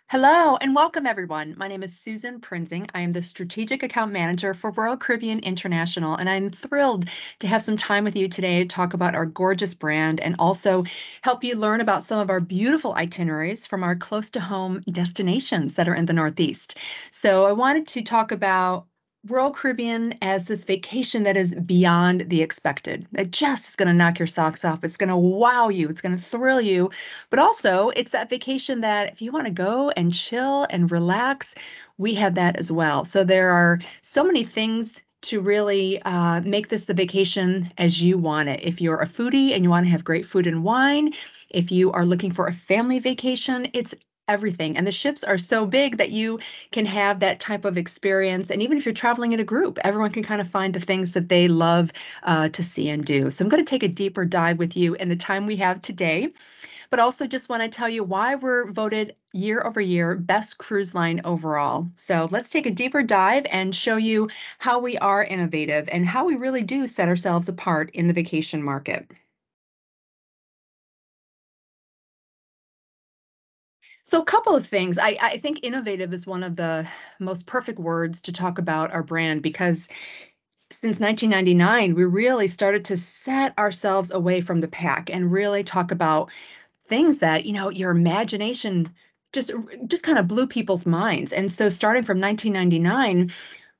Hello and welcome, everyone. My name is Susan Prinzing. I am the Strategic Account Manager for Royal Caribbean International, and I'm thrilled to have some time with you today to talk about our gorgeous brand and also help you learn about some of our beautiful itineraries from our close to home destinations that are in the Northeast. So, I wanted to talk about Royal Caribbean as this vacation that is beyond the expected. It just is going to knock your socks off. It's going to wow you. It's going to thrill you. But also, it's that vacation that if you want to go and chill and relax, we have that as well. So there are so many things to really make this the vacation as you want it. If you're a foodie and you want to have great food and wine, if you are looking for a family vacation, it's everything. And the ships are so big that you can have that type of experience. And even if you're traveling in a group, everyone can kind of find the things that they love to see and do. So I'm going to take a deeper dive with you in the time we have today, but also just want to tell you why we're voted year over year best cruise line overall. So let's take a deeper dive and show you how we are innovative and how we really do set ourselves apart in the vacation market. So a couple of things. I think innovative is one of the most perfect words to talk about our brand because since 1999, we really started to set ourselves away from the pack and really talk about things that, your imagination just just kind of blew people's minds. And so starting from 1999,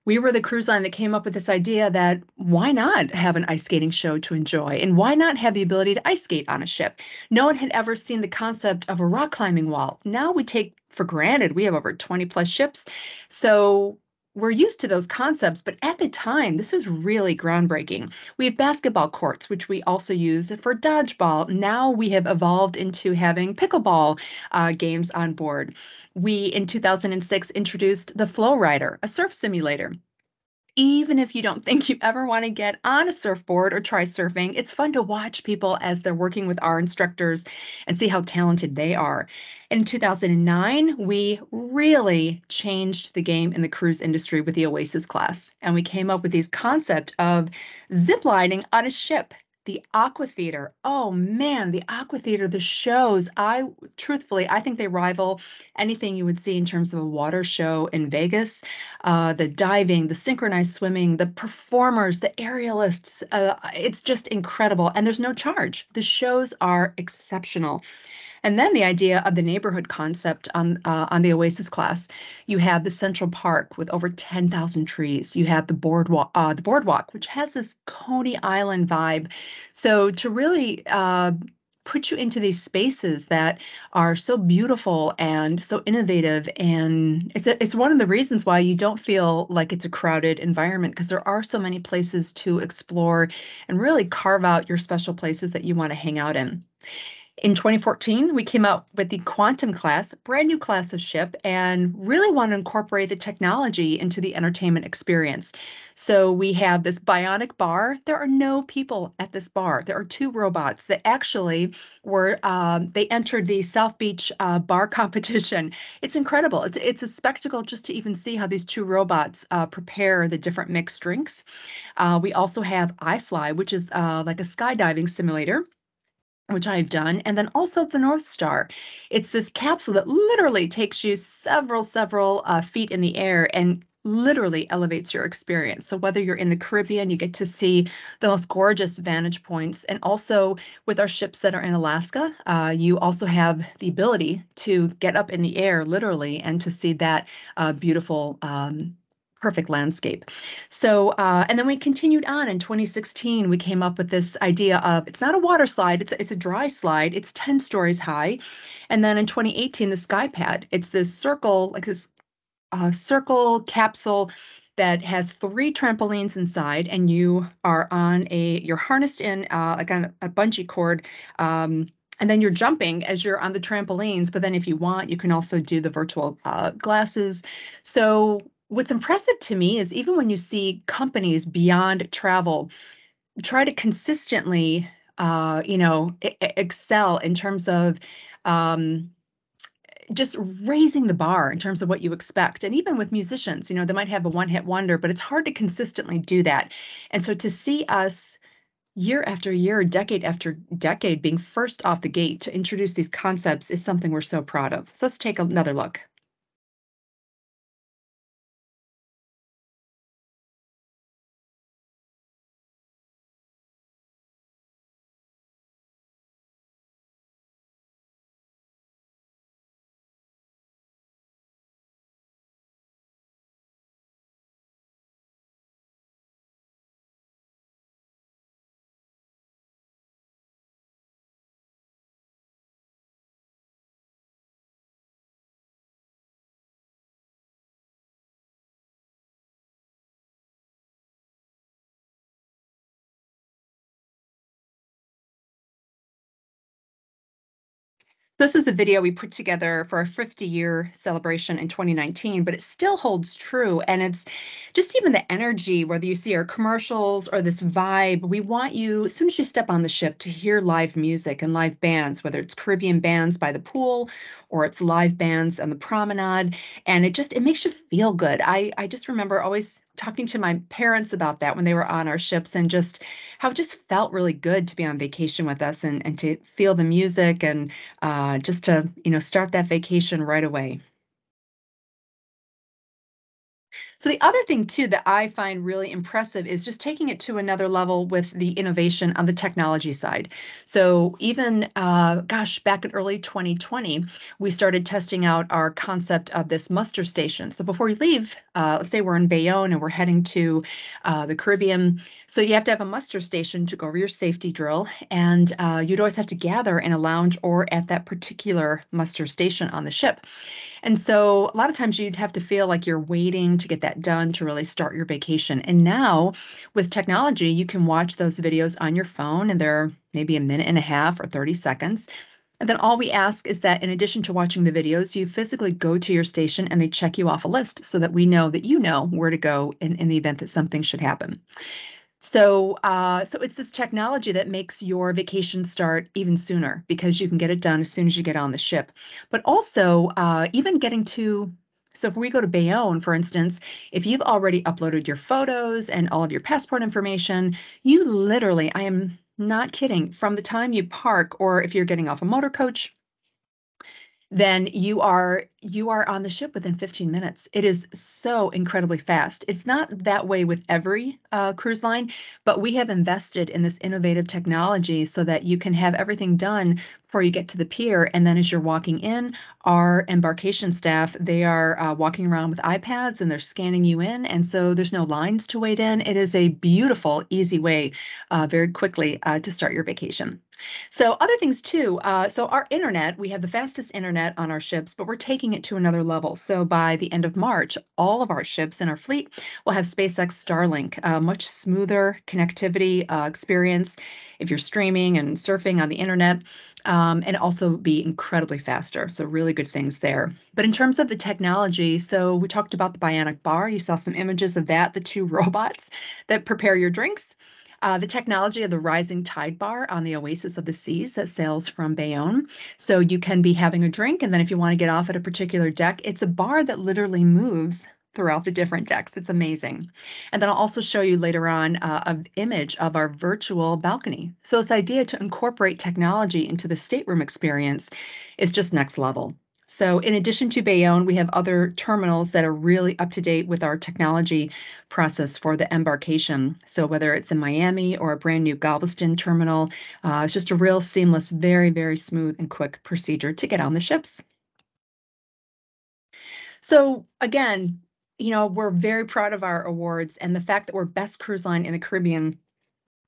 we were the cruise line that came up with this idea that why not have an ice skating show to enjoy? And why not have the ability to ice skate on a ship? No one had ever seen the concept of a rock climbing wall. Now we take for granted we have over 20 plus ships. So we're used to those concepts, but at the time, this was really groundbreaking. We have basketball courts, which we also use for dodgeball. Now we have evolved into having pickleball games on board. We, in 2006, introduced the Flow Rider, a surf simulator. Even if you don't think you ever want to get on a surfboard or try surfing, it's fun to watch people as they're working with our instructors and see how talented they are. In 2009, we really changed the game in the cruise industry with the Oasis class, and we came up with these concept of ziplining on a ship. The Aqua Theater. Oh man, the Aqua Theater, the shows. I think they rival anything you would see in terms of a water show in Vegas. The diving, the synchronized swimming, the performers, the aerialists. It's just incredible. And there's no charge. The shows are exceptional. And then the idea of the neighborhood concept on the Oasis class. You have the Central Park with over 10,000 trees. You have the boardwalk, which has this Coney Island vibe. So to really put you into these spaces that are so beautiful and so innovative, and it's one of the reasons why you don't feel like it's a crowded environment because there are so many places to explore and really carve out your special places that you want to hang out in. In 2014, we came out with the Quantum class, brand new class of ship, and really want to incorporate the technology into the entertainment experience. So we have this bionic bar. There are no people at this bar. There are two robots that actually they entered the South Beach bar competition. It's incredible. It's a spectacle just to even see how these two robots prepare the different mixed drinks. We also have iFly, which is like a skydiving simulator, which I've done, and then also the North Star. It's this capsule that literally takes you several feet in the air and literally elevates your experience. So whether you're in the Caribbean, you get to see the most gorgeous vantage points, and also with our ships that are in Alaska, you also have the ability to get up in the air literally and to see that beautiful perfect landscape. So, and then we continued on in 2016. We came up with this idea of it's not a water slide, it's a dry slide. It's 10 stories high. And then in 2018, the SkyPad. It's this circle, like this circle capsule that has three trampolines inside, and you're harnessed in like on a bungee cord. And then you're jumping as you're on the trampolines. But then if you want, you can also do the virtual glasses. So what's impressive to me is even when you see companies beyond travel try to consistently, excel in terms of um, just raising the bar in terms of what you expect. And even with musicians, they might have a one-hit wonder, but it's hard to consistently do that. And so to see us year after year, decade after decade, being first off the gate to introduce these concepts is something we're so proud of. So let's take another look. This was a video we put together for our 50-year celebration in 2019, but it still holds true. And it's just even the energy, whether you see our commercials or this vibe, we want you, as soon as you step on the ship, to hear live music and live bands, whether it's Caribbean bands by the pool or it's live bands on the promenade. And it makes you feel good. I just remember always talking to my parents about that when they were on our ships, and just how it just felt really good to be on vacation with us, and to feel the music, and just to, start that vacation right away. So the other thing too that I find really impressive is just taking it to another level with the innovation on the technology side. So even, gosh, back in early 2020, we started testing out our concept of this muster station. So before you leave, let's say we're in Bayonne and we're heading to the Caribbean. So you have to have a muster station to go over your safety drill, and you'd always have to gather in a lounge or at that particular muster station on the ship. And so a lot of times you'd have to feel like you're waiting to get that done to really start your vacation. And now with technology, you can watch those videos on your phone, and they're maybe a minute and a half or 30 seconds. And then all we ask is that in addition to watching the videos, you physically go to your station and they check you off a list so that we know that you know where to go in the event that something should happen. So it's this technology that makes your vacation start even sooner, because you can get it done as soon as you get on the ship. But also, even getting to, so if we go to Bayonne, for instance, if you've already uploaded your photos and all of your passport information, you literally, I am not kidding, from the time you park, or if you're getting off a motor coach, then you are on the ship within 15 minutes. It is so incredibly fast. It's not that way with every cruise line, but we have invested in this innovative technology so that you can have everything done before you get to the pier. And then as you're walking in, our embarkation staff, they are walking around with iPads and they're scanning you in. And so there's no lines to wait in. It is a beautiful, easy way, very quickly, to start your vacation. So other things too. So our internet, we have the fastest internet on our ships, but we're taking it to another level. So by the end of March, all of our ships in our fleet will have SpaceX Starlink, a much smoother connectivity experience if you're streaming and surfing on the internet, and also be incredibly faster. So really good things there. But in terms of the technology, so we talked about the bionic bar. You saw some images of that, the two robots that prepare your drinks. The technology of the rising tide bar on the Oasis of the Seas that sails from Bayonne. So you can be having a drink, and then if you want to get off at a particular deck, it's a bar that literally moves throughout the different decks. It's amazing. And then I'll also show you later on an image of our virtual balcony. So this idea to incorporate technology into the stateroom experience is just next level. So in addition to Bayonne, we have other terminals that are really up to date with our technology process for the embarkation. So whether it's in Miami or a brand new Galveston terminal, it's just a real seamless, very, very smooth and quick procedure to get on the ships. So again, we're very proud of our awards, and the fact that we're best cruise line in the Caribbean.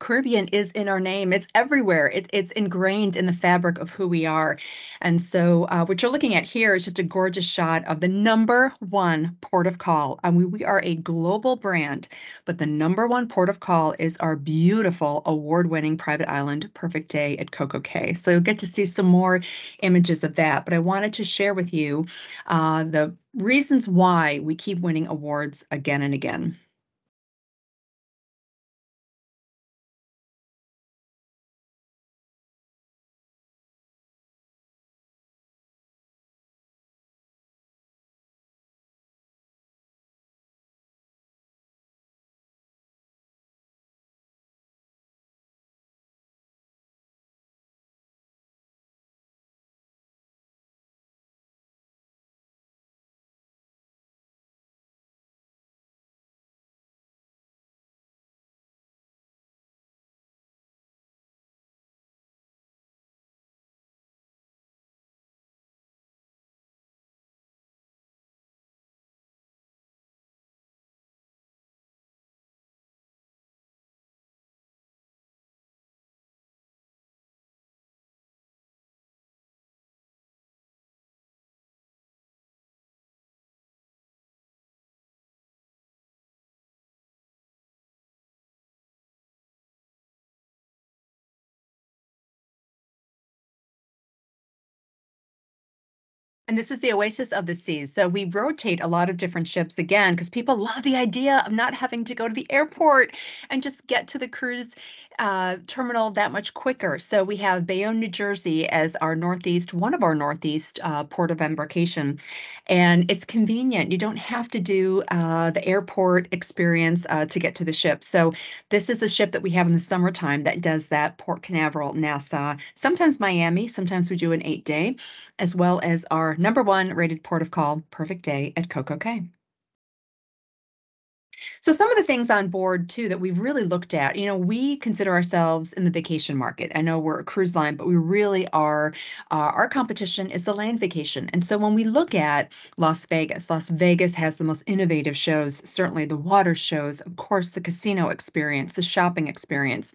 Caribbean is in our name. It's everywhere. It's ingrained in the fabric of who we are. And so, what you're looking at here is just a gorgeous shot of the number one port of call. I mean, we are a global brand, but the number one port of call is our beautiful award-winning private island, Perfect Day at Coco Cay. So you'll get to see some more images of that. But I wanted to share with you the reasons why we keep winning awards again and again. And this is the Oasis of the Seas. So we rotate a lot of different ships again because people love the idea of not having to go to the airport and just get to the cruise terminal that much quicker. So we have Bayonne, New Jersey as our northeast, one of our northeast port of embarkation. And it's convenient. You don't have to do the airport experience to get to the ship. So this is a ship that we have in the summertime that does that Port Canaveral, Nassau, sometimes Miami, sometimes we do an 8-day, as well as our number one rated port of call, Perfect Day at Coco Cay. So some of the things on board too that we've really looked at, we consider ourselves in the vacation market. I know we're a cruise line, but we really are, our competition is the land vacation. And so when we look at Las Vegas has the most innovative shows, certainly the water shows, of course, the casino experience, the shopping experience.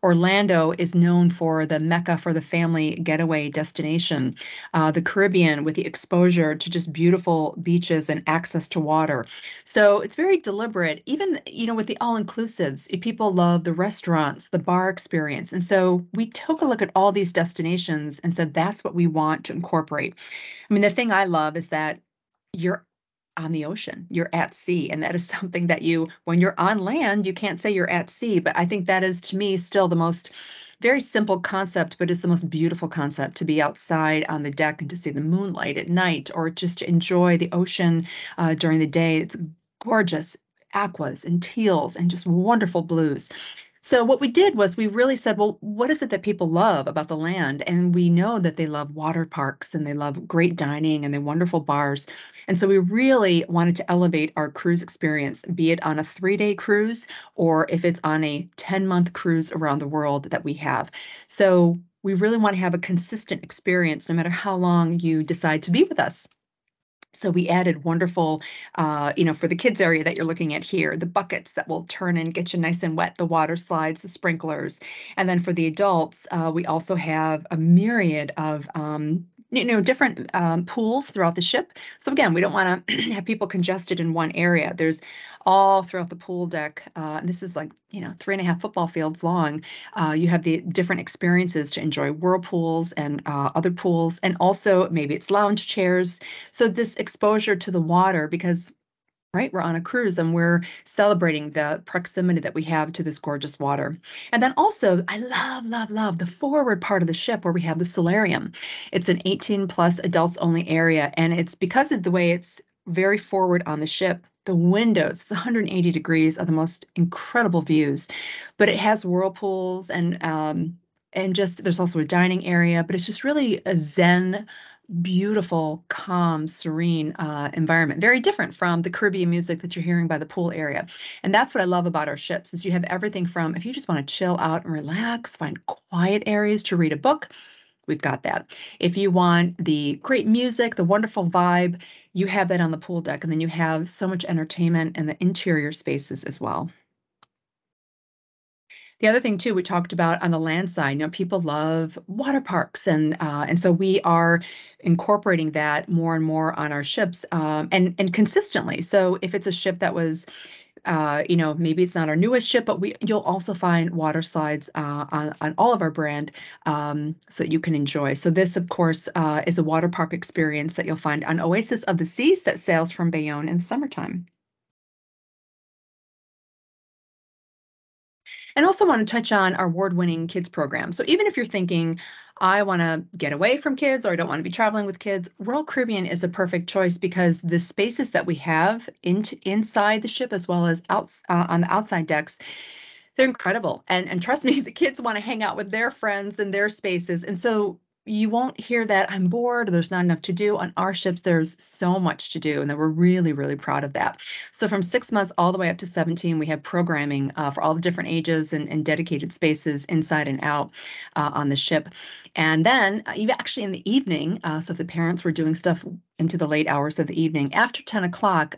Orlando is known for the Mecca for the family getaway destination. The Caribbean with the exposure to just beautiful beaches and access to water. So it's very deliberate. Even, with the all-inclusives, people love the restaurants, the bar experience. And so we took a look at all these destinations and said, that's what we want to incorporate. I mean, the thing I love is that you're on the ocean, you're at sea. And that is something that when you're on land, you can't say you're at sea. But I think that is, to me, still the most very simple concept, but it's the most beautiful concept to be outside on the deck and to see the moonlight at night or just to enjoy the ocean during the day. It's gorgeous aquas and teals and just wonderful blues. So what we did was we really said, well, what is it that people love about the land? And we know that they love water parks and they love great dining and they wonderful bars. And so we really wanted to elevate our cruise experience, be it on a 3-day cruise or if it's on a 10-month cruise around the world that we have. So we really want to have a consistent experience no matter how long you decide to be with us. So we added wonderful, for the kids area that you're looking at here, the buckets that will turn and get you nice and wet, the water slides, the sprinklers. And then for the adults, we also have a myriad of, different pools throughout the ship. So again, we don't want to have people congested in one area. There's all throughout the pool deck. And this is like, 3.5 football fields long. You have the different experiences to enjoy whirlpools and other pools. And also maybe it's lounge chairs. So this exposure to the water, because right, we're on a cruise and we're celebrating the proximity that we have to this gorgeous water. And then also, I love, love, love the forward part of the ship where we have the solarium. It's an 18 plus adults only area. And it's because of the way it's very forward on the ship. The windows, it's 180 degrees of the most incredible views, but it has whirlpools and just there's also a dining area, but it's just really a zen beautiful, calm, serene environment. Very different from the Caribbean music that you're hearing by the pool area. And that's what I love about our ships is you have everything from if you just want to chill out and relax, find quiet areas to read a book, we've got that. If you want the great music, the wonderful vibe, you have that on the pool deck. And then you have so much entertainment in the interior spaces as well. The other thing too, we talked about on the land side, people love water parks, and so we are incorporating that more and more on our ships, and consistently. So if it's a ship that was, maybe it's not our newest ship, but you'll also find water slides on all of our brand, so that you can enjoy. So this, of course, is a water park experience that you'll find on Oasis of the Seas that sails from Bayonne in the summertime. And also want to touch on our award-winning kids program. So even if you're thinking, I want to get away from kids or I don't want to be traveling with kids, Royal Caribbean is a perfect choice because the spaces that we have inside the ship as well as on the outside decks, they're incredible. And trust me, the kids want to hang out with their friends in their spaces. And so you won't hear that I'm bored, or there's not enough to do. On our ships, there's so much to do, and that we're really, really proud of that. So from 6 months all the way up to 17, we have programming for all the different ages and dedicated spaces inside and out on the ship. And then even actually in the evening, so if the parents were doing stuff into the late hours of the evening, after 10 o'clock,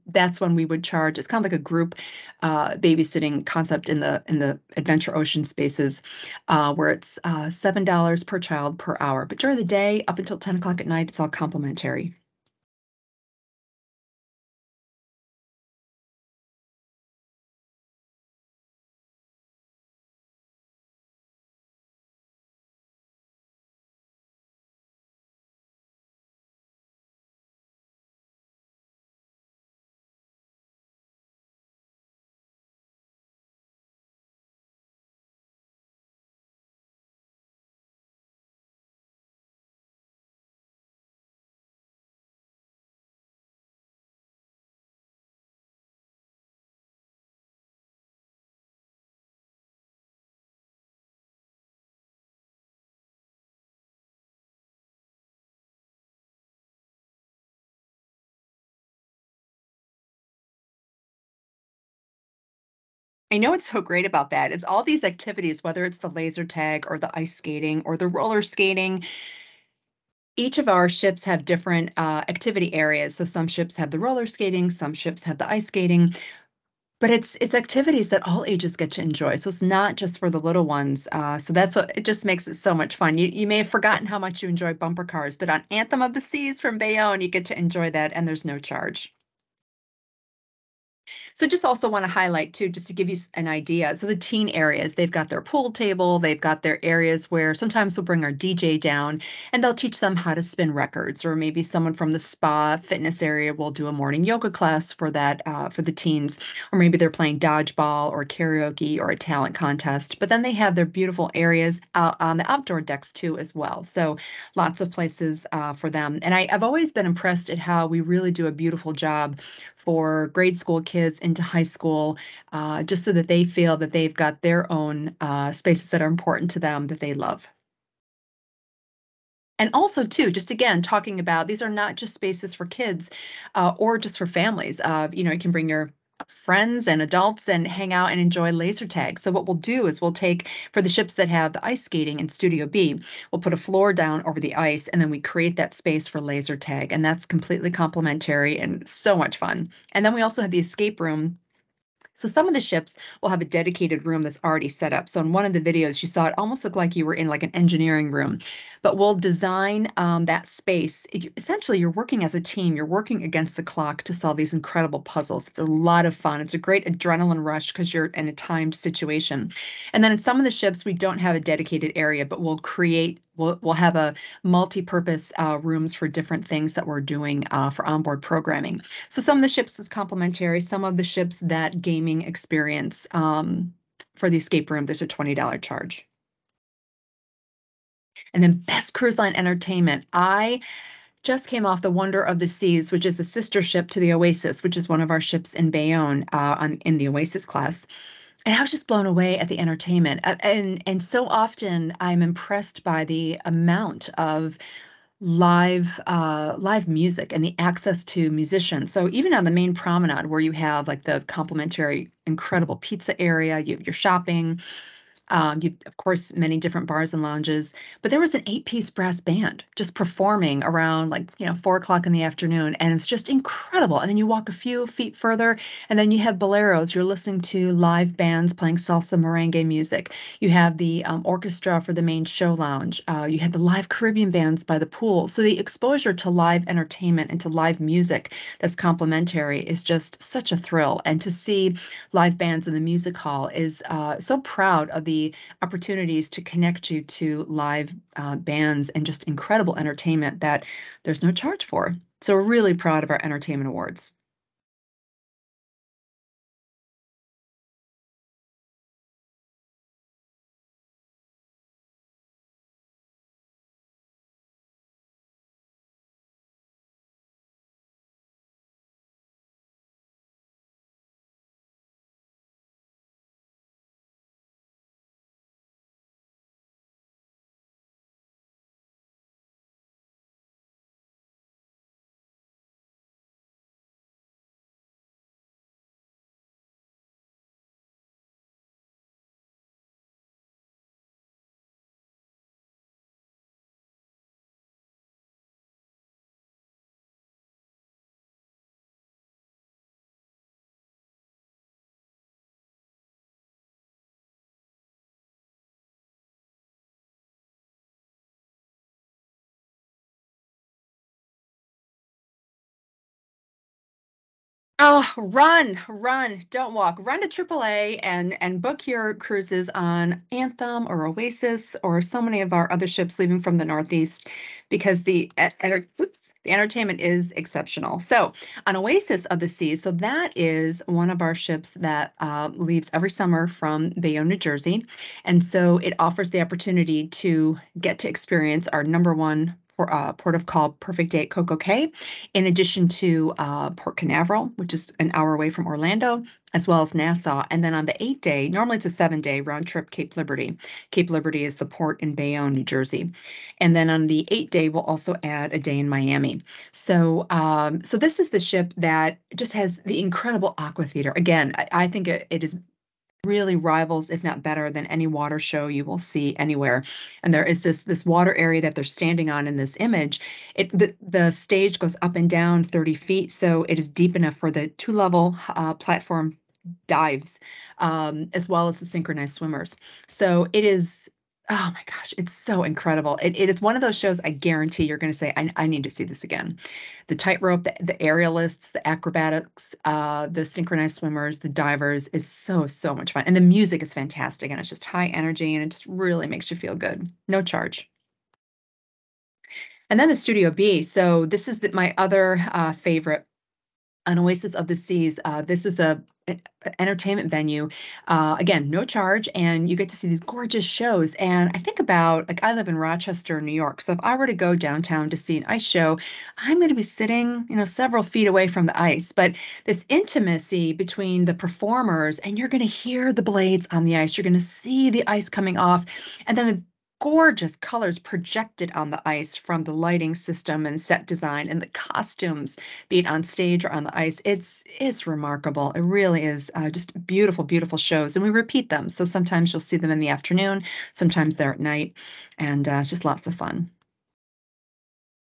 that's when we would charge. It's kind of like a group babysitting concept in the Adventure Ocean spaces, where it's $7 per child per hour. But during the day, up until 10 o'clock at night, it's all complimentary. I know what's so great about that is all these activities, whether it's the laser tag or the ice skating or the roller skating, each of our ships have different activity areas. So some ships have the roller skating, some ships have the ice skating, but it's activities that all ages get to enjoy. So it's not just for the little ones. So that's what it just makes it so much fun. You may have forgotten how much you enjoy bumper cars, but on Anthem of the Seas from Bayonne, you get to enjoy that, and there's no charge. So just also want to highlight too, just to give you an idea. So the teen areas, they've got their pool table, they've got their areas where sometimes we'll bring our DJ down and they'll teach them how to spin records, or maybe someone from the spa fitness area will do a morning yoga class for that for the teens, or maybe they're playing dodgeball or karaoke or a talent contest. But then they have their beautiful areas out on the outdoor decks too as well. So lots of places for them. And I've always been impressed at how we really do a beautiful job for grade school kids into high school, just so that they feel that they've got their own spaces that are important to them that they love. And also, too, just again, talking about these are not just spaces for kids or just for families. You can bring your friends and adults and hang out and enjoy laser tag. So what we'll do is we'll take for the ships that have the ice skating in Studio B, we'll put a floor down over the ice and then we create that space for laser tag. And that's completely complimentary and so much fun. And then we also have the escape room. So some of the ships will have a dedicated room that's already set up. So in one of the videos, you saw it almost looked like you were in like an engineering room, but we'll design that space. Essentially, you're working as a team. You're working against the clock to solve these incredible puzzles. It's a lot of fun. It's a great adrenaline rush because you're in a timed situation. And then in some of the ships, we don't have a dedicated area, but we'll have a multi-purpose rooms for different things that we're doing for onboard programming. So some of the ships is complimentary. Some of the ships that gaming experience for the escape room, there's a $20 charge. And then best cruise line entertainment. I just came off the Wonder of the Seas, which is a sister ship to the Oasis, which is one of our ships in Bayonne in the Oasis class. And I was just blown away at the entertainment. And so often I'm impressed by the amount of live music and the access to musicians. So even on the main promenade where you have like the complimentary incredible pizza area, you have your shopping, you, of course, many different bars and lounges, but there was an eight-piece brass band just performing around 4 o'clock in the afternoon, and it's just incredible. And then you walk a few feet further, and then you have boleros. You're listening to live bands playing salsa merengue music. You have the orchestra for the main show lounge. You have the live Caribbean bands by the pool. So the exposure to live entertainment and to live music that's complimentary is just such a thrill. And to see live bands in the music hall is so proud of the opportunities to connect you to live bands and just incredible entertainment that there's no charge for. So we're really proud of our entertainment awards. Oh, run, run, don't walk. Run to AAA and book your cruises on Anthem or Oasis or so many of our other ships leaving from the Northeast because the entertainment is exceptional. So on Oasis of the Seas, so that is one of our ships that leaves every summer from Bayonne, New Jersey. And so it offers the opportunity to get to experience our number one port of call Perfect Day at Coco Cay, in addition to Port Canaveral, which is an hour away from Orlando, as well as Nassau. And then on the 8 day, normally it's a 7 day round trip, Cape Liberty. Cape Liberty is the port in Bayonne, New Jersey. And then on the 8 day, we'll also add a day in Miami. So this is the ship that just has the incredible aqua theater. Again, I think it is really rivals, if not better, than any water show you will see anywhere. And there is this water area that they're standing on in this image. The stage goes up and down 30 feet, so it is deep enough for the two-level platform dives, as well as the synchronized swimmers. So it is. Oh my gosh, it's so incredible. It is one of those shows I guarantee you're going to say, I need to see this again. The tightrope, the aerialists, the acrobatics, the synchronized swimmers, the divers is so, so much fun. And the music is fantastic, and it's just high energy, and it just really makes you feel good. No charge. And then the Studio B. So this is my other favorite, an Oasis of the Seas. This is a entertainment venue. Again, no charge, and you get to see these gorgeous shows. And I think about, like, I live in Rochester, New York. So if I were to go downtown to see an ice show, I'm going to be sitting, several feet away from the ice. But this intimacy between the performers, and you're going to hear the blades on the ice. You're going to see the ice coming off, and then the gorgeous colors projected on the ice from the lighting system and set design and the costumes, be it on stage or on the ice. It's remarkable. It really is just beautiful, beautiful shows, and we repeat them. So sometimes you'll see them in the afternoon, sometimes they're at night, and it's just lots of fun.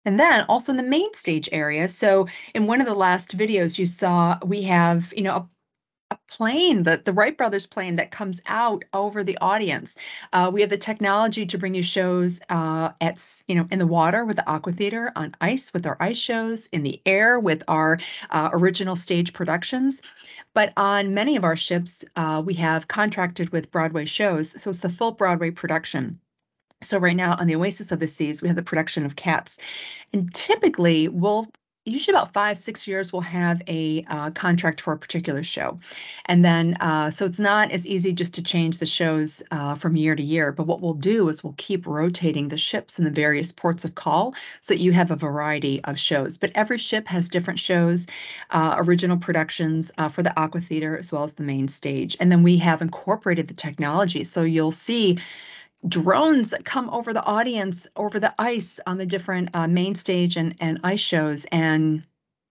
And then also in the main stage area. So in one of the last videos you saw, we have, a plane, the Wright brothers plane that comes out over the audience. We have the technology to bring you shows in the water with the Aqua Theater, on ice with our ice shows, in the air with our original stage productions. But on many of our ships, we have contracted with Broadway shows, so it's the full Broadway production. So right now on the Oasis of the Seas, we have the production of Cats, and typically usually about 5, 6 years, we'll have a contract for a particular show. And then, so it's not as easy just to change the shows from year to year. But what we'll do is we'll keep rotating the ships in the various ports of call so that you have a variety of shows. But every ship has different shows, original productions for the Aqua Theater as well as the main stage. And then we have incorporated the technology. So you'll see drones that come over the audience, over the ice on the different main stage and ice shows. And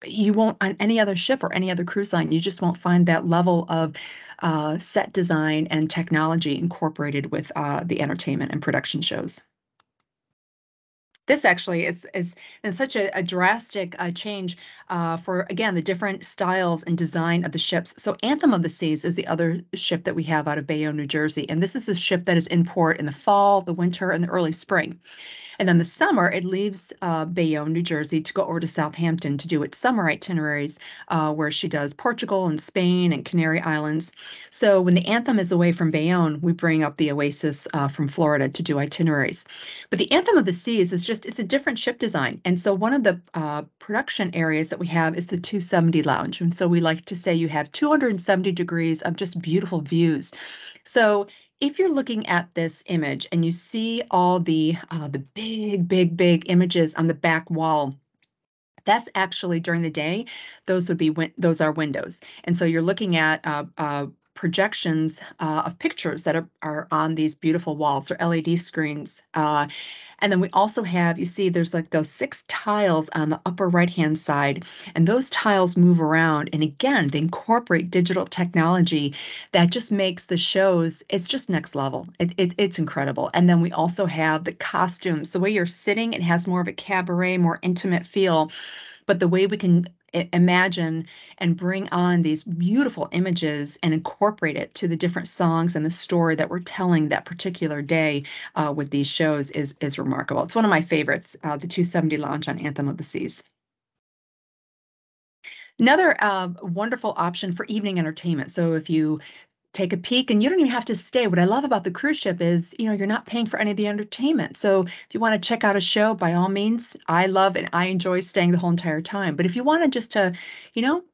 you won't, on any other ship or any other cruise line, you just won't find that level of set design and technology incorporated with the entertainment and production shows. This actually is in such a drastic change for, again, the different styles and design of the ships. So Anthem of the Seas is the other ship that we have out of Bayonne, New Jersey. And this is a ship that is in port in the fall, the winter, and the early spring. And then the summer, it leaves Bayonne, New Jersey, to go over to Southampton to do its summer itineraries, where she does Portugal and Spain and Canary Islands. So when the Anthem is away from Bayonne, we bring up the Oasis from Florida to do itineraries. But the Anthem of the Seas it's a different ship design. And so one of the production areas that we have is the 270 lounge. And so we like to say you have 270 degrees of just beautiful views. So if you're looking at this image and you see all the big, big, big images on the back wall, that's actually during the day. Those are windows, and so you're looking at projections of pictures that are on these beautiful walls, or LED screens. And then we also have, you see, there's like those 6 tiles on the upper right-hand side, and those tiles move around. And again, they incorporate digital technology that just makes the shows, it's just next level. It's incredible. And then we also have the costumes. The way you're sitting, it has more of a cabaret, more intimate feel. But the way we can imagine and bring on these beautiful images and incorporate it to the different songs and the story that we're telling that particular day with these shows is remarkable. It's one of my favorites, the 270 Lounge on Anthem of the Seas. Another wonderful option for evening entertainment. So if you take a peek, and you don't even have to stay. What I love about the cruise ship is, you're not paying for any of the entertainment. So if you want to check out a show, by all means, I love and I enjoy staying the whole entire time. But if you want to just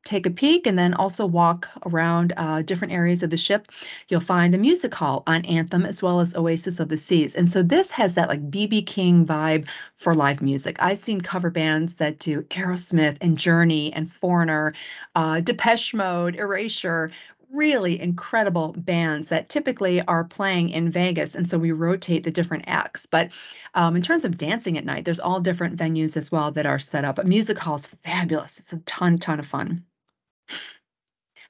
take a peek and then also walk around different areas of the ship, you'll find the music hall on Anthem as well as Oasis of the Seas. And so this has that like BB King vibe for live music. I've seen cover bands that do Aerosmith and Journey and Foreigner, Depeche Mode, Erasure, really incredible bands that typically are playing in Vegas. And so we rotate the different acts. But in terms of dancing at night, there's all different venues as well that are set up. A music hall is fabulous. It's a ton of fun.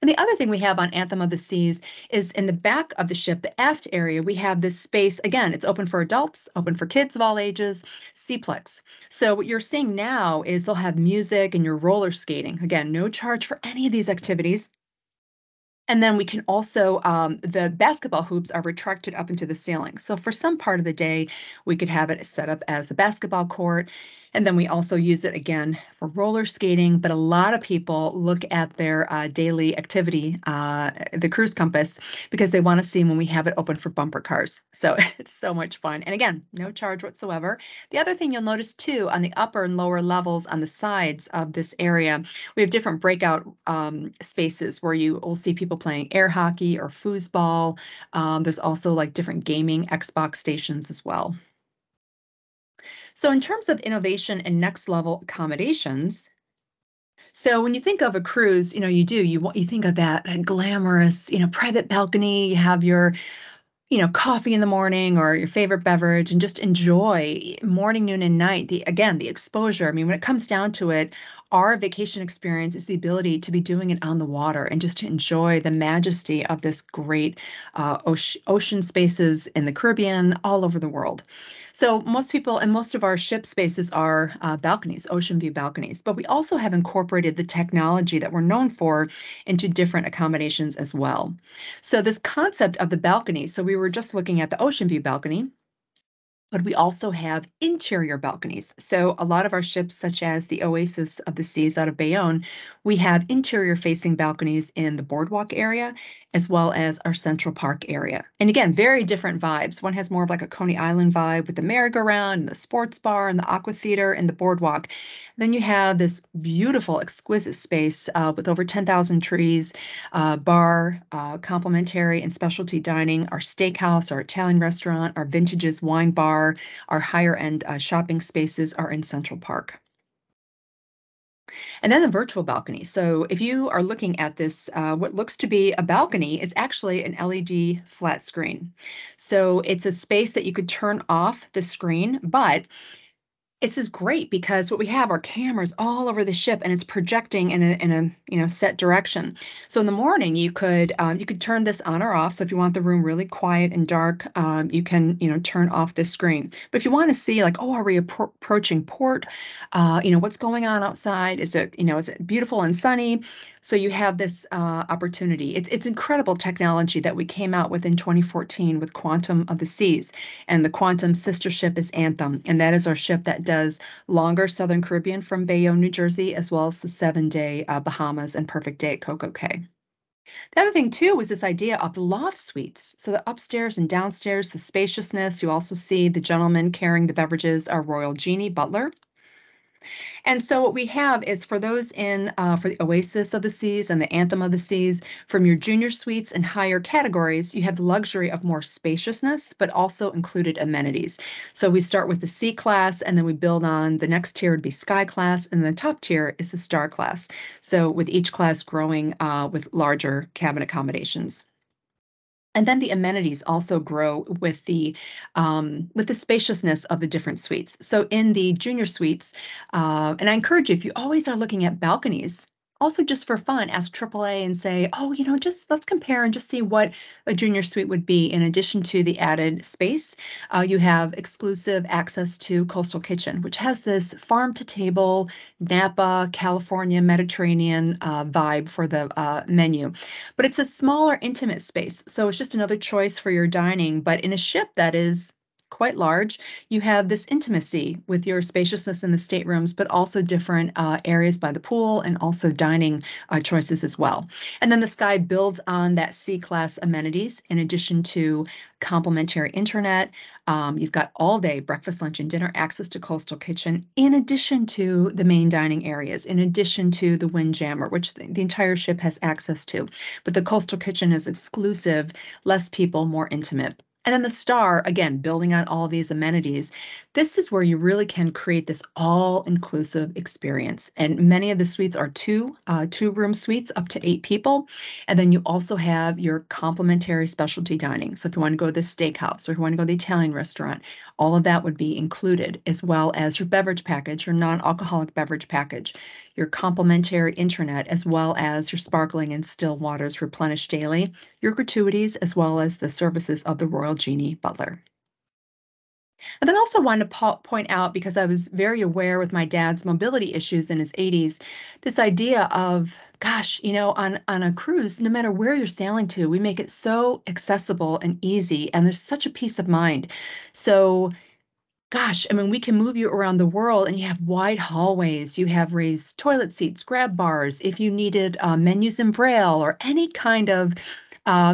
And the other thing we have on Anthem of the Seas is in the back of the ship, the aft area, we have this space. Again, it's open for adults, open for kids of all ages, Cplex. So what you're seeing now is they'll have music and you're roller skating. Again, no charge for any of these activities. And then we can also, the basketball hoops are retracted up into the ceiling. So for some part of the day, we could have it set up as a basketball court. And then we also use it again for roller skating. But a lot of people look at their daily activity, the cruise compass, because they want to see when we have it open for bumper cars. So it's so much fun. And again, no charge whatsoever. The other thing you'll notice too, on the upper and lower levels on the sides of this area, we have different breakout spaces where you will see people playing air hockey or foosball. There's also like different gaming Xbox stations as well. So in terms of innovation and next level accommodations, so when you think of a cruise, you think of that glamorous, private balcony, you have your coffee in the morning or your favorite beverage and just enjoy morning, noon, and night. The exposure. I mean, when it comes down to it, our vacation experience is the ability to be doing it on the water and just to enjoy the majesty of this great ocean spaces in the Caribbean, all over the world. So most people and most of our ship spaces are balconies, ocean view balconies, but we also have incorporated the technology that we're known for into different accommodations as well. So this concept of the balcony, so we were just looking at the ocean view balcony, but we also have interior balconies. So a lot of our ships, such as the Oasis of the Seas out of Bayonne, we have interior facing balconies in the boardwalk area, as well as our Central Park area. And again, very different vibes. One has more of like a Coney Island vibe with the merry-go-round and the sports bar and the aqua theater and the boardwalk. Then you have this beautiful, exquisite space with over 10,000 trees, bar, complimentary and specialty dining, our steakhouse, our Italian restaurant, our vintages wine bar, our higher end shopping spaces are in Central Park. And then the virtual balcony. So if you are looking at this, what looks to be a balcony is actually an LED flat screen. So it's a space that you could turn off the screen, but this is great because what we have are cameras all over the ship, and it's projecting in a set direction. So in the morning, you could turn this on or off. So if you want the room really quiet and dark, you can turn off this screen. But if you want to see like, oh, are we approaching port? What's going on outside? Is it beautiful and sunny? So you have this opportunity. It's incredible technology that we came out with in 2014 with Quantum of the Seas, and the Quantum sister ship is Anthem, and that is our ship that does longer Southern Caribbean from Bayonne, New Jersey, as well as the 7-day Bahamas and Perfect Day at Coco Cay. The other thing too was this idea of the loft suites. So the upstairs and downstairs, the spaciousness. You also see the gentleman carrying the beverages, our Royal Genie butler. And so what we have is for those for the Oasis of the Seas and the Anthem of the Seas, from your junior suites and higher categories, you have the luxury of more spaciousness, but also included amenities. So we start with the C class, and then we build on the next tier would be Sky class, and the top tier is the Star class. So with each class growing with larger cabin accommodations. And then the amenities also grow with the spaciousness of the different suites. So in the junior suites, and I encourage you, if you always are looking at balconies, also just for fun, ask AAA and say, oh, just let's compare and just see what a junior suite would be. In addition to the added space, you have exclusive access to Coastal Kitchen, which has this farm to table, Napa, California, Mediterranean vibe for the menu. But it's a smaller, intimate space. So it's just another choice for your dining. But in a ship that is quite large, you have this intimacy with your spaciousness in the staterooms, but also different areas by the pool and also dining choices as well. And then the Sky builds on that C-class amenities in addition to complimentary internet. You've got all day breakfast, lunch, and dinner access to Coastal Kitchen, in addition to the main dining areas, in addition to the Windjammer, which the entire ship has access to. But the Coastal Kitchen is exclusive, less people, more intimate. And then the star, again, building on all these amenities. This is where you really can create this all-inclusive experience. And many of the suites are two-room suites up to 8 people. And then you also have your complimentary specialty dining. So if you want to go to the steakhouse or if you want to go to the Italian restaurant, all of that would be included, as well as your beverage package, your non-alcoholic beverage package, your complimentary internet, as well as your sparkling and still waters replenished daily, your gratuities, as well as the services of the Royal Genie Butler. And then also wanted to point out, because I was very aware with my dad's mobility issues in his 80s, this idea of, gosh, on a cruise, no matter where you're sailing to, we make it so accessible and easy, and there's such a peace of mind. So gosh, I mean, we can move you around the world and you have wide hallways, you have raised toilet seats, grab bars. If you needed menus in Braille or any kind of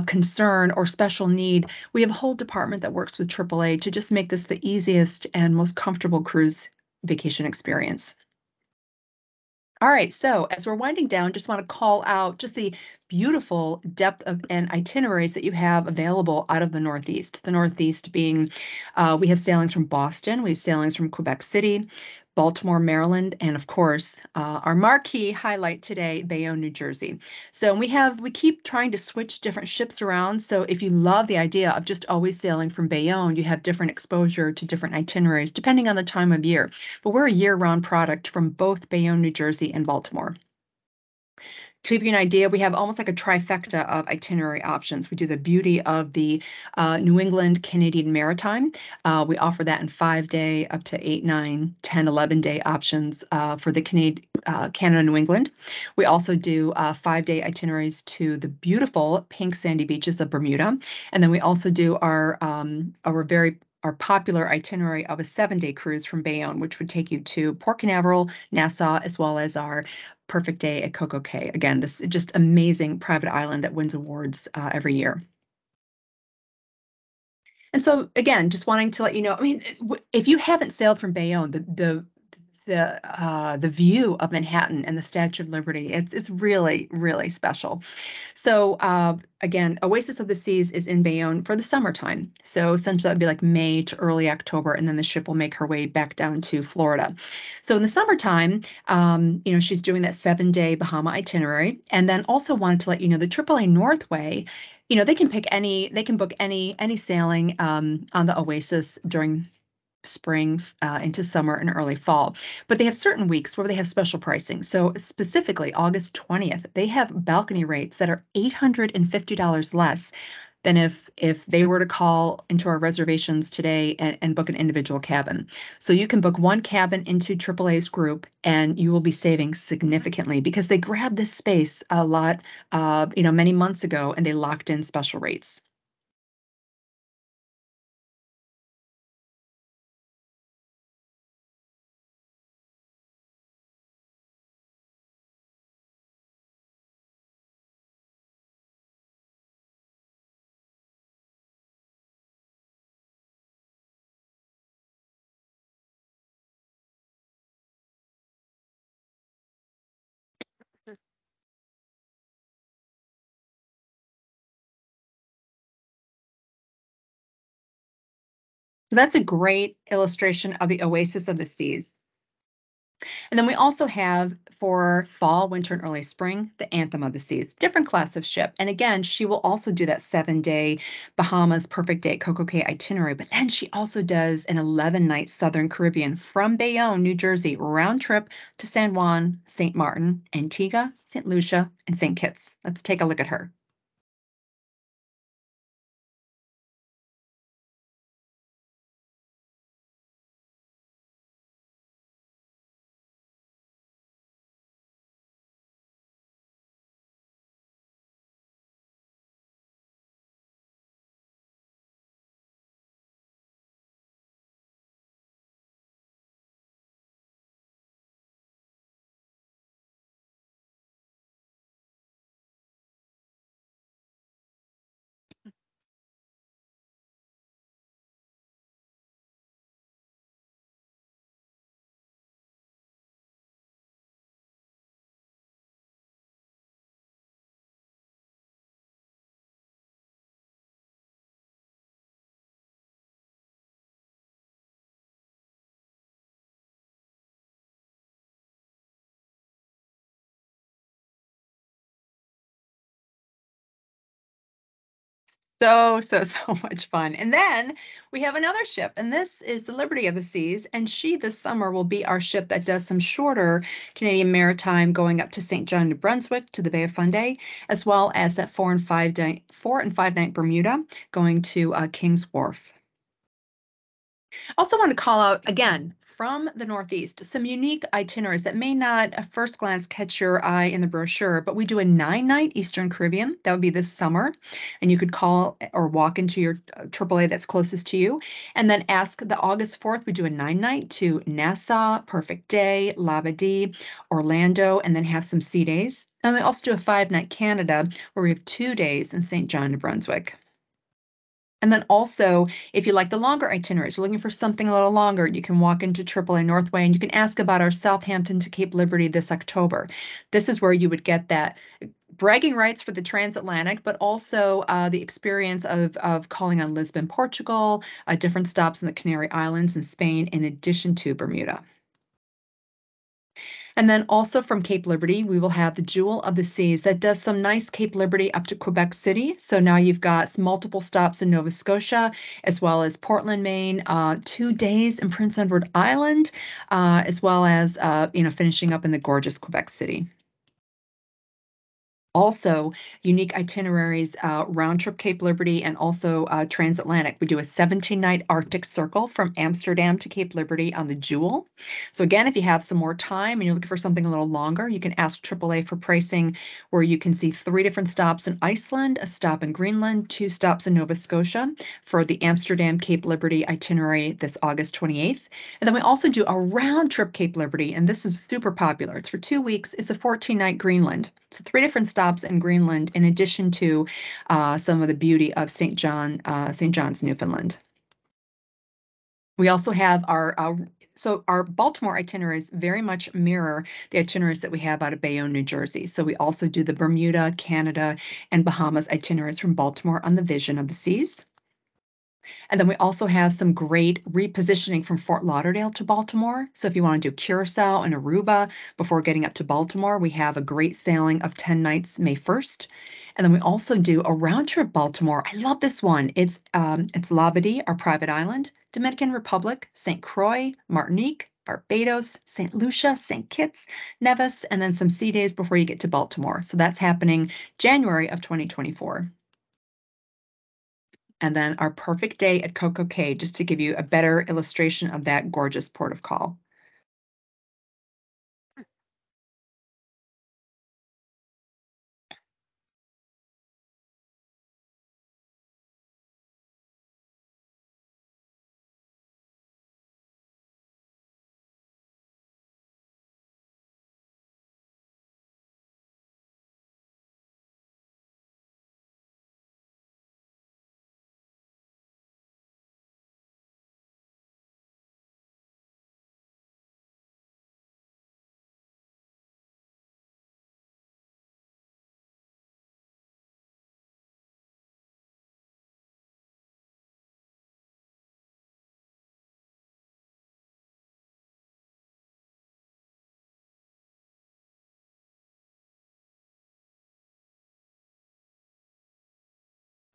concern or special need, we have a whole department that works with AAA to just make this the easiest and most comfortable cruise vacation experience. All right, so as we're winding down, just want to call out just the beautiful depth of and itineraries that you have available out of the Northeast. The Northeast being, we have sailings from Boston, we have sailings from Quebec City, Baltimore, Maryland, and of course, our marquee highlight today, Bayonne, New Jersey. So we keep trying to switch different ships around. So if you love the idea of just always sailing from Bayonne, you have different exposure to different itineraries depending on the time of year. But we're a year-round product from both Bayonne, New Jersey, and Baltimore. To give you an idea, we have almost like a trifecta of itinerary options. We do the beauty of the New England Canadian Maritime. We offer that in 5-day, up to 8, 9, 10, 11-day options for the Canada, New England. We also do 5-day itineraries to the beautiful pink sandy beaches of Bermuda. And then we also do our popular itinerary of a 7-day cruise from Bayonne, which would take you to Port Canaveral, Nassau, as well as our perfect day at Coco Cay. Again, this is just amazing private island that wins awards every year. And so again, just wanting to let you know, I mean, if you haven't sailed from Bayonne, the view of Manhattan and the Statue of Liberty, it's really, really special. So again, Oasis of the Seas is in Bayonne for the summertime. So essentially that'd be like May to early October, and then the ship will make her way back down to Florida. So in the summertime, she's doing that 7-day Bahama itinerary. And then also wanted to let you know the AAA Northway, they can book any sailing on the Oasis during spring into summer and early fall. But they have certain weeks where they have special pricing. So specifically August 20th, they have balcony rates that are $850 less than if they were to call into our reservations today and book an individual cabin. So you can book one cabin into AAA's group and you will be saving significantly because they grabbed this space a lot, many months ago, and they locked in special rates. So that's a great illustration of the oasis of the seas. And then we also have for fall, winter, and early spring, the Anthem of the Seas, different class of ship. And again, she will also do that 7-day Bahamas Perfect Day Coco Cay itinerary, but then she also does an 11-night Southern Caribbean from Bayonne, New Jersey, round trip to San Juan, St. Martin, Antigua, St. Lucia, and St. Kitts. Let's take a look at her. So much fun. And then we have another ship, and this is the Liberty of the Seas. And she this summer will be our ship that does some shorter Canadian maritime going up to St. John, New Brunswick to the Bay of Fundy, as well as that 4 and 5 night Bermuda going to King's Wharf. Also want to call out again from the Northeast some unique itineraries that may not at first glance catch your eye in the brochure, but we do a 9 night Eastern Caribbean. That would be this summer. And you could call or walk into your AAA that's closest to you and then ask the August 4th. We do a 9 night to Nassau, Perfect Day, Labadee, Orlando, and then have some sea days. And we also do a 5 night Canada where we have 2 days in St. John, New Brunswick. And then also, if you like the longer itineraries, you're looking for something a little longer, you can walk into AAA Northway and you can ask about our Southampton to Cape Liberty this October. This is where you would get that bragging rights for the transatlantic, but also the experience of calling on Lisbon, Portugal, different stops in the Canary Islands and Spain, in addition to Bermuda. And then also from Cape Liberty, we will have the Jewel of the Seas that does some nice Cape Liberty up to Quebec City. So now you've got multiple stops in Nova Scotia, as well as Portland, Maine, 2 days in Prince Edward Island, as well as finishing up in the gorgeous Quebec City. Also, unique itineraries, round trip Cape Liberty and also transatlantic. We do a 17-night Arctic Circle from Amsterdam to Cape Liberty on the Jewel. So again, if you have some more time and you're looking for something a little longer, you can ask AAA for pricing where you can see 3 different stops in Iceland, a stop in Greenland, 2 stops in Nova Scotia for the Amsterdam Cape Liberty itinerary this August 28th. And then we also do a round trip Cape Liberty, and this is super popular. It's for 2 weeks. It's a 14-night Greenland. So 3 different stops in Greenland, in addition to some of the beauty of St. John's, Newfoundland. We also have our Baltimore itineraries very much mirror the itineraries that we have out of Bayonne, New Jersey. So we also do the Bermuda, Canada, and Bahamas itineraries from Baltimore on the Vision of the Seas. And then we also have some great repositioning from Fort Lauderdale to Baltimore. So if you want to do Curacao and Aruba before getting up to Baltimore, we have a great sailing of 10 nights, May 1st. And then we also do a round trip Baltimore. I love this one. It's Labadee, our private island, Dominican Republic, St. Croix, Martinique, Barbados, St. Lucia, St. Kitts, Nevis, and then some sea days before you get to Baltimore. So that's happening January of 2024. And then our perfect day at Coco Cay, just to give you a better illustration of that gorgeous port of call.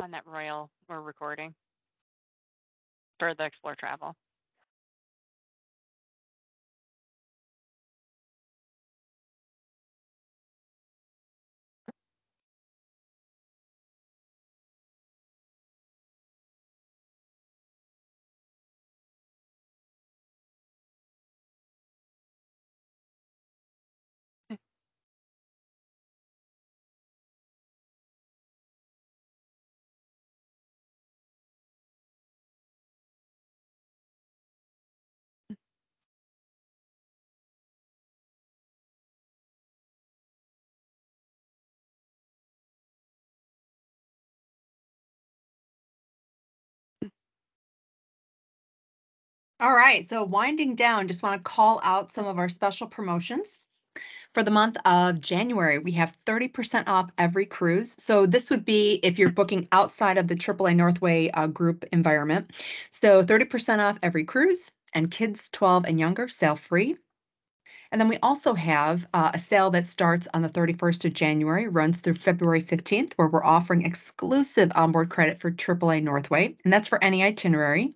On that Royal we're recording for the Explore Travel. All right, so winding down, just want to call out some of our special promotions. For the month of January, we have 30% off every cruise. So this would be if you're booking outside of the AAA Northway group environment. So 30% off every cruise, and kids 12 and younger sail free. And then we also have a sale that starts on the 31st of January, runs through February 15th, where we're offering exclusive onboard credit for AAA Northway, and that's for any itinerary.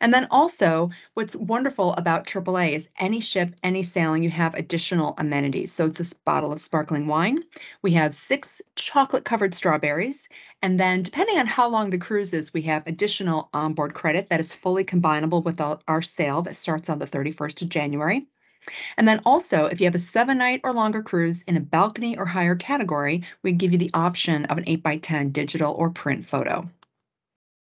And then also, what's wonderful about AAA is any ship, any sailing, you have additional amenities. So it's a bottle of sparkling wine. We have 6 chocolate-covered strawberries. And then, depending on how long the cruise is, we have additional onboard credit that is fully combinable with our sale that starts on the 31st of January. And then also, if you have a 7-night or longer cruise in a balcony or higher category, we give you the option of an 8x10 digital or print photo.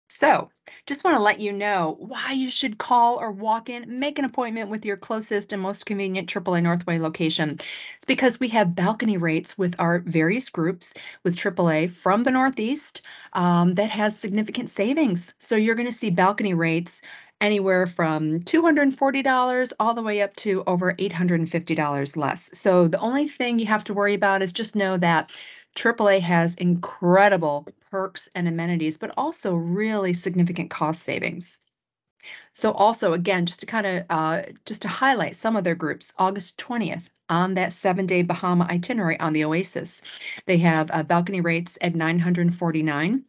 So, just want to let you know why you should call or walk in, make an appointment with your closest and most convenient AAA Northway location. It's because we have balcony rates with our various groups with AAA from the Northeast that has significant savings. So, you're going to see balcony rates anywhere from $240 all the way up to over $850 less. So, the only thing you have to worry about is just know that AAA has incredible perks and amenities, but also really significant cost savings. So also, again, just to just to highlight some of their groups, August 20th on that 7-day Bahama itinerary on the Oasis, they have balcony rates at $949.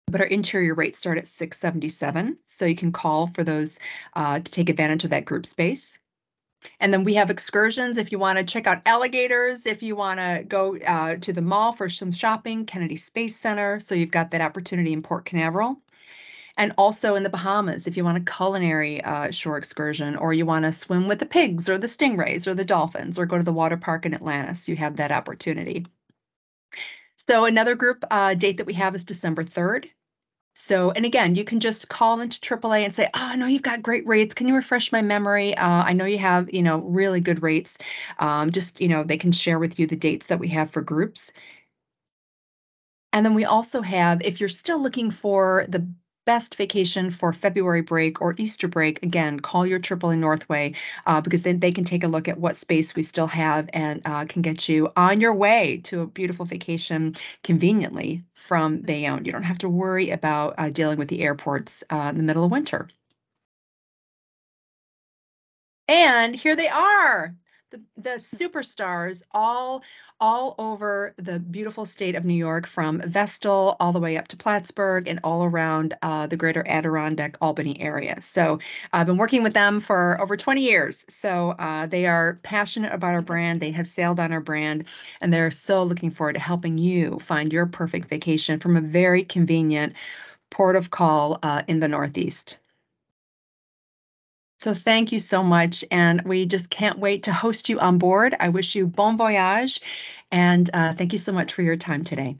But our interior rates start at $677, so you can call for those to take advantage of that group space. And then we have excursions if you want to check out alligators, if you want to go to the mall for some shopping, Kennedy Space Center. So you've got that opportunity in Port Canaveral. And also in the Bahamas, if you want a culinary shore excursion, or you want to swim with the pigs or the stingrays or the dolphins, or go to the water park in Atlantis, you have that opportunity. So another group date that we have is December 3rd. So, and again, you can just call into AAA and say, "Oh, I know you've got great rates. Can you refresh my memory? I know you have, really good rates." They can share with you the dates that we have for groups. And then we also have, if you're still looking for the best vacation for February break or Easter break, again, call your AAA Northway because then they can take a look at what space we still have and can get you on your way to a beautiful vacation conveniently from Bayonne. You don't have to worry about dealing with the airports in the middle of winter. And here they are, the superstars all over the beautiful state of New York, from Vestal all the way up to Plattsburgh and all around the greater Adirondack, Albany area. So I've been working with them for over 20 years. So they are passionate about our brand. They have sailed on our brand, and they're so looking forward to helping you find your perfect vacation from a very convenient port of call in the Northeast. So thank you so much, and we just can't wait to host you on board. I wish you bon voyage, and thank you so much for your time today.